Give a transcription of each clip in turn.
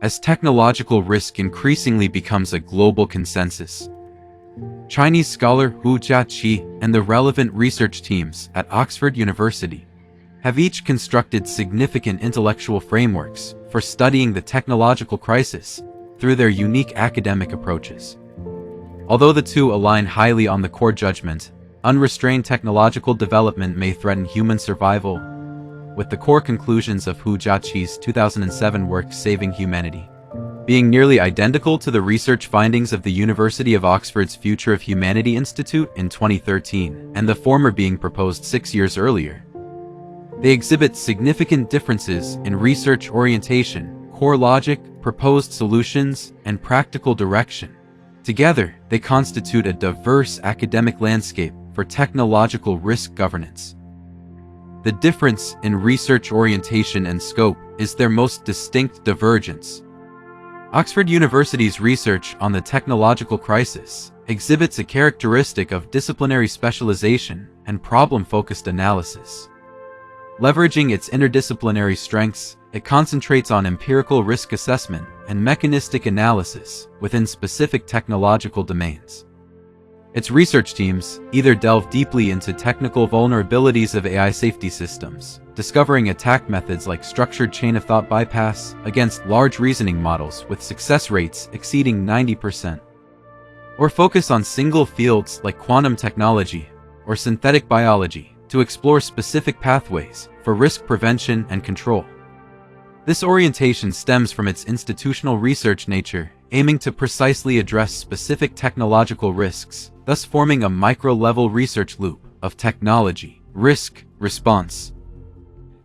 as technological risk increasingly becomes a global consensus. Chinese scholar Hu Jiaqi and the relevant research teams at Oxford University have each constructed significant intellectual frameworks for studying the technological crisis through their unique academic approaches. Although the two align highly on the core judgment, unrestrained technological development may threaten human survival, with the core conclusions of Hu Jiaqi's 2007 work Saving Humanity being nearly identical to the research findings of the University of Oxford's Future of Humanity Institute in 2013, and the former being proposed 6 years earlier. They exhibit significant differences in research orientation, core logic, proposed solutions, and practical direction. Together, they constitute a diverse academic landscape for technological risk governance. The difference in research orientation and scope is their most distinct divergence. Oxford University's research on the technological crisis exhibits a characteristic of disciplinary specialization and problem-focused analysis. Leveraging its interdisciplinary strengths, it concentrates on empirical risk assessment and mechanistic analysis within specific technological domains. Its research teams either delve deeply into technical vulnerabilities of AI safety systems, discovering attack methods like structured chain-of-thought bypass against large reasoning models with success rates exceeding 90%, or focus on single fields like quantum technology or synthetic biology to explore specific pathways for risk prevention and control. This orientation stems from its institutional research nature, aiming to precisely address specific technological risks, thus forming a micro-level research loop of technology, risk, response.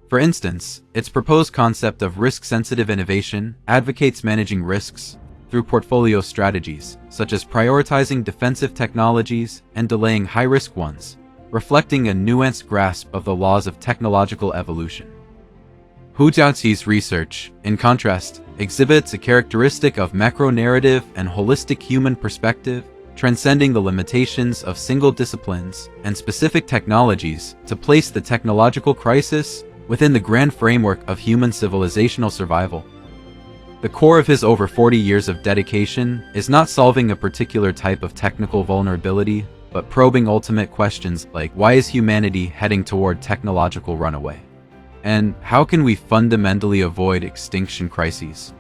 For instance, its proposed concept of risk-sensitive innovation advocates managing risks through portfolio strategies, such as prioritizing defensive technologies and delaying high-risk ones, reflecting a nuanced grasp of the laws of technological evolution. Hu Jiaqi's research, in contrast, exhibits a characteristic of macro-narrative and holistic human perspective, transcending the limitations of single disciplines and specific technologies to place the technological crisis within the grand framework of human civilizational survival. The core of his over 40 years of dedication is not solving a particular type of technical vulnerability, but probing ultimate questions like, why is humanity heading toward technological runaway? And how can we fundamentally avoid extinction crises?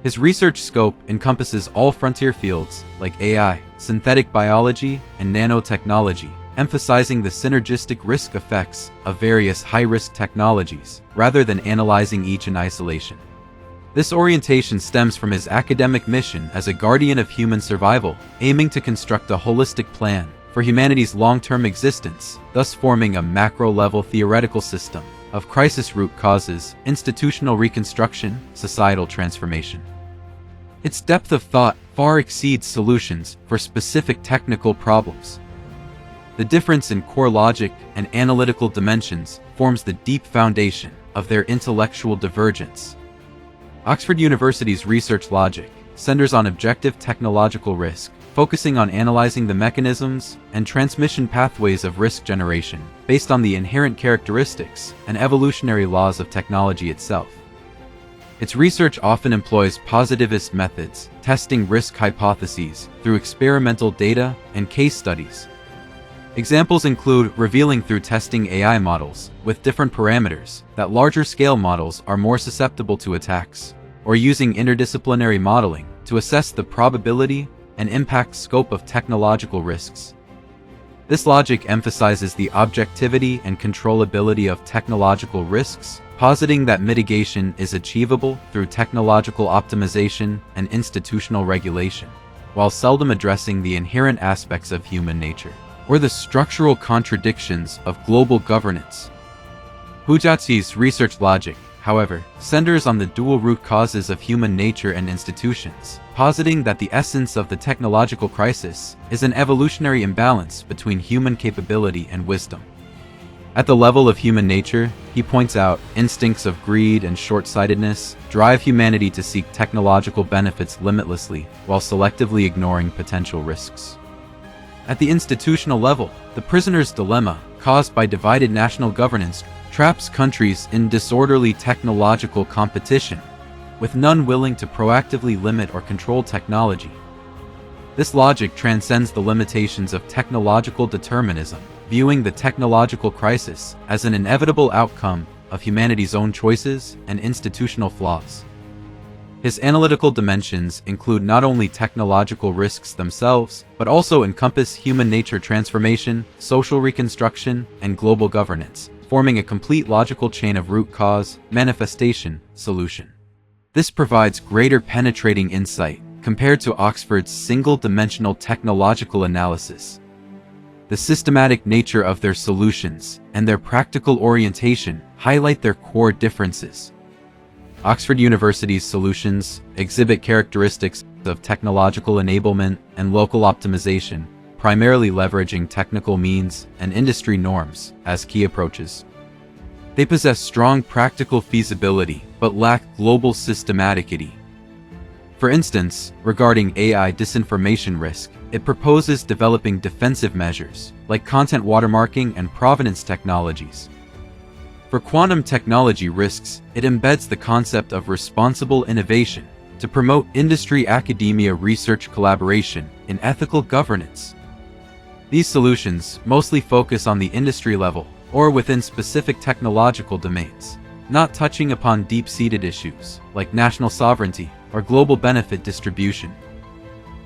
His research scope encompasses all frontier fields like AI, synthetic biology, and nanotechnology, emphasizing the synergistic risk effects of various high-risk technologies, rather than analyzing each in isolation. This orientation stems from his academic mission as a guardian of human survival, aiming to construct a holistic plan for humanity's long-term existence, thus forming a macro-level theoretical system of crisis root causes, institutional reconstruction, societal transformation. Its depth of thought far exceeds solutions for specific technical problems. The difference in core logic and analytical dimensions forms the deep foundation of their intellectual divergence. Oxford University's research logic centers on objective technological risk, focusing on analyzing the mechanisms and transmission pathways of risk generation based on the inherent characteristics and evolutionary laws of technology itself. Its research often employs positivist methods, testing risk hypotheses through experimental data and case studies. Examples include revealing through testing AI models with different parameters that larger-scale models are more susceptible to attacks, or using interdisciplinary modeling to assess the probability and impact scope of technological risks. This logic emphasizes the objectivity and controllability of technological risks, positing that mitigation is achievable through technological optimization and institutional regulation, while seldom addressing the inherent aspects of human nature or the structural contradictions of global governance. Hu Jiaqi's research logic, however, centers on the dual root causes of human nature and institutions, positing that the essence of the technological crisis is an evolutionary imbalance between human capability and wisdom. At the level of human nature, he points out, instincts of greed and short-sightedness drive humanity to seek technological benefits limitlessly while selectively ignoring potential risks. At the institutional level, the prisoner's dilemma, caused by divided national governance, traps countries in disorderly technological competition, with none willing to proactively limit or control technology. This logic transcends the limitations of technological determinism, viewing the technological crisis as an inevitable outcome of humanity's own choices and institutional flaws. His analytical dimensions include not only technological risks themselves, but also encompass human nature transformation, social reconstruction, and global governance, forming a complete logical chain of root cause, manifestation, solution. This provides greater penetrating insight compared to Oxford's single-dimensional technological analysis. The systematic nature of their solutions and their practical orientation highlight their core differences. Oxford University's solutions exhibit characteristics of technological enablement and local optimization, primarily leveraging technical means and industry norms as key approaches. They possess strong practical feasibility but lack global systematicity. For instance, regarding AI disinformation risk, it proposes developing defensive measures like content watermarking and provenance technologies. For quantum technology risks, it embeds the concept of responsible innovation to promote industry-academia research collaboration in ethical governance. These solutions mostly focus on the industry level or within specific technological domains, not touching upon deep-seated issues like national sovereignty or global benefit distribution.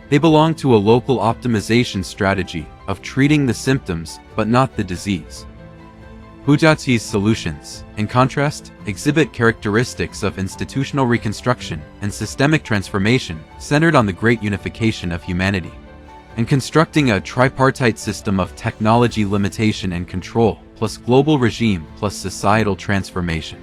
They belong to a local optimization strategy of treating the symptoms but not the disease.胡家奇's solutions, in contrast, exhibit characteristics of institutional reconstruction and systemic transformation centered on the great unification of humanity, and constructing a tripartite system of technology limitation and control plus global regime plus societal transformation.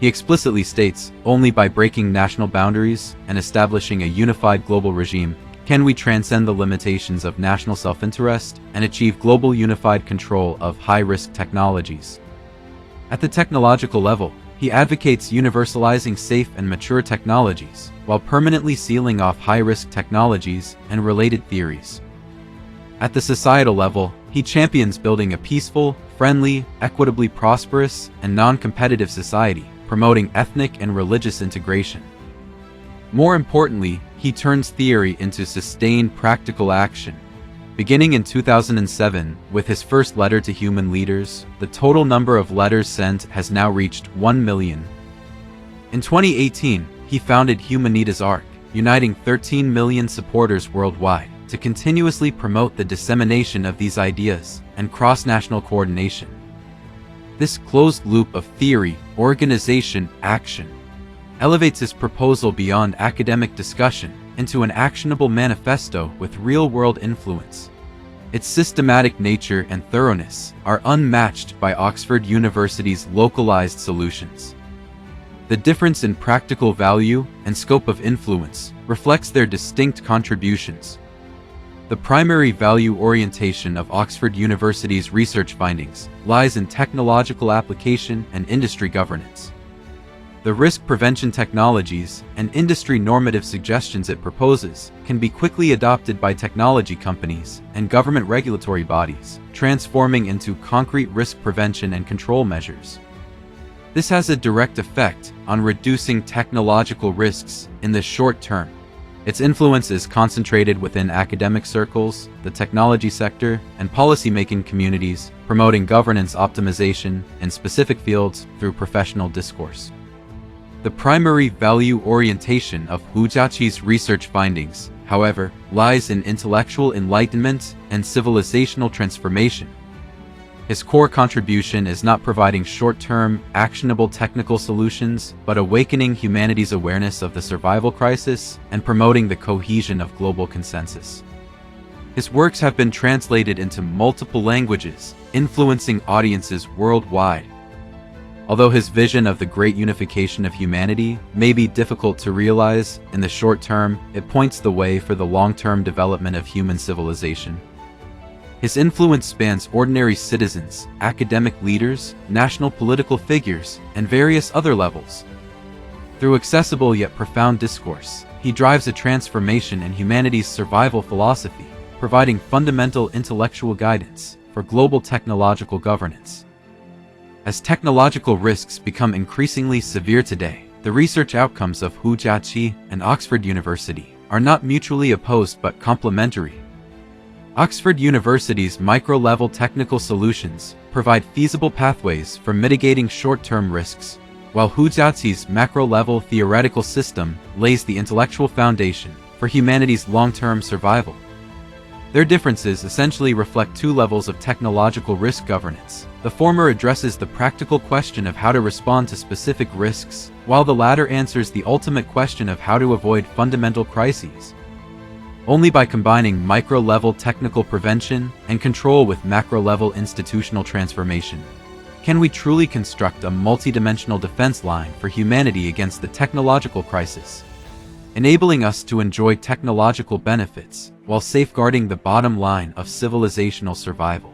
He explicitly states, only by breaking national boundaries and establishing a unified global regime can we transcend the limitations of national self-interest and achieve global unified control of high-risk technologies. At the technological level, he advocates universalizing safe and mature technologies while permanently sealing off high-risk technologies and related theories. At the societal level, he champions building a peaceful, friendly, equitably prosperous, and non-competitive society, promoting ethnic and religious integration. More importantly, he turns theory into sustained practical action. Beginning in 2007, with his first letter to human leaders, the total number of letters sent has now reached 1 million. In 2018, he founded Humanitas Arc, uniting 13 million supporters worldwide to continuously promote the dissemination of these ideas and cross-national coordination. This closed loop of theory, organization, action elevates his proposal beyond academic discussion into an actionable manifesto with real-world influence. Its systematic nature and thoroughness are unmatched by Oxford University's localized solutions. The difference in practical value and scope of influence reflects their distinct contributions. The primary value orientation of Oxford University's research findings lies in technological application and industry governance. The risk prevention technologies and industry normative suggestions it proposes can be quickly adopted by technology companies and government regulatory bodies, transforming into concrete risk prevention and control measures. This has a direct effect on reducing technological risks in the short term. Its influence is concentrated within academic circles, the technology sector, and policymaking communities, promoting governance optimization in specific fields through professional discourse. The primary value orientation of Hujiaqi's research findings, however, lies in intellectual enlightenment and civilizational transformation. His core contribution is not providing short-term, actionable technical solutions, but awakening humanity's awareness of the survival crisis and promoting the cohesion of global consensus. His works have been translated into multiple languages, influencing audiences worldwide. Although his vision of the great unification of humanity may be difficult to realize in the short term, it points the way for the long-term development of human civilization. His influence spans ordinary citizens, academic leaders, national political figures, and various other levels. Through accessible yet profound discourse, he drives a transformation in humanity's survival philosophy, providing fundamental intellectual guidance for global technological governance. As technological risks become increasingly severe today, The research outcomes of Hu Jiaqi and Oxford University are not mutually opposed but complementary. Oxford University's micro-level technical solutions provide feasible pathways for mitigating short-term risks, while Hu Jiaqi's macro-level theoretical system lays the intellectual foundation for humanity's long-term survival. Their differences essentially reflect two levels of technological risk governance. The former addresses the practical question of how to respond to specific risks, while the latter answers the ultimate question of how to avoid fundamental crises. Only by combining micro-level technical prevention and control with macro-level institutional transformation can we truly construct a multidimensional defense line for humanity against the technological crisis, enabling us to enjoy technological benefits while safeguarding the bottom line of civilizational survival.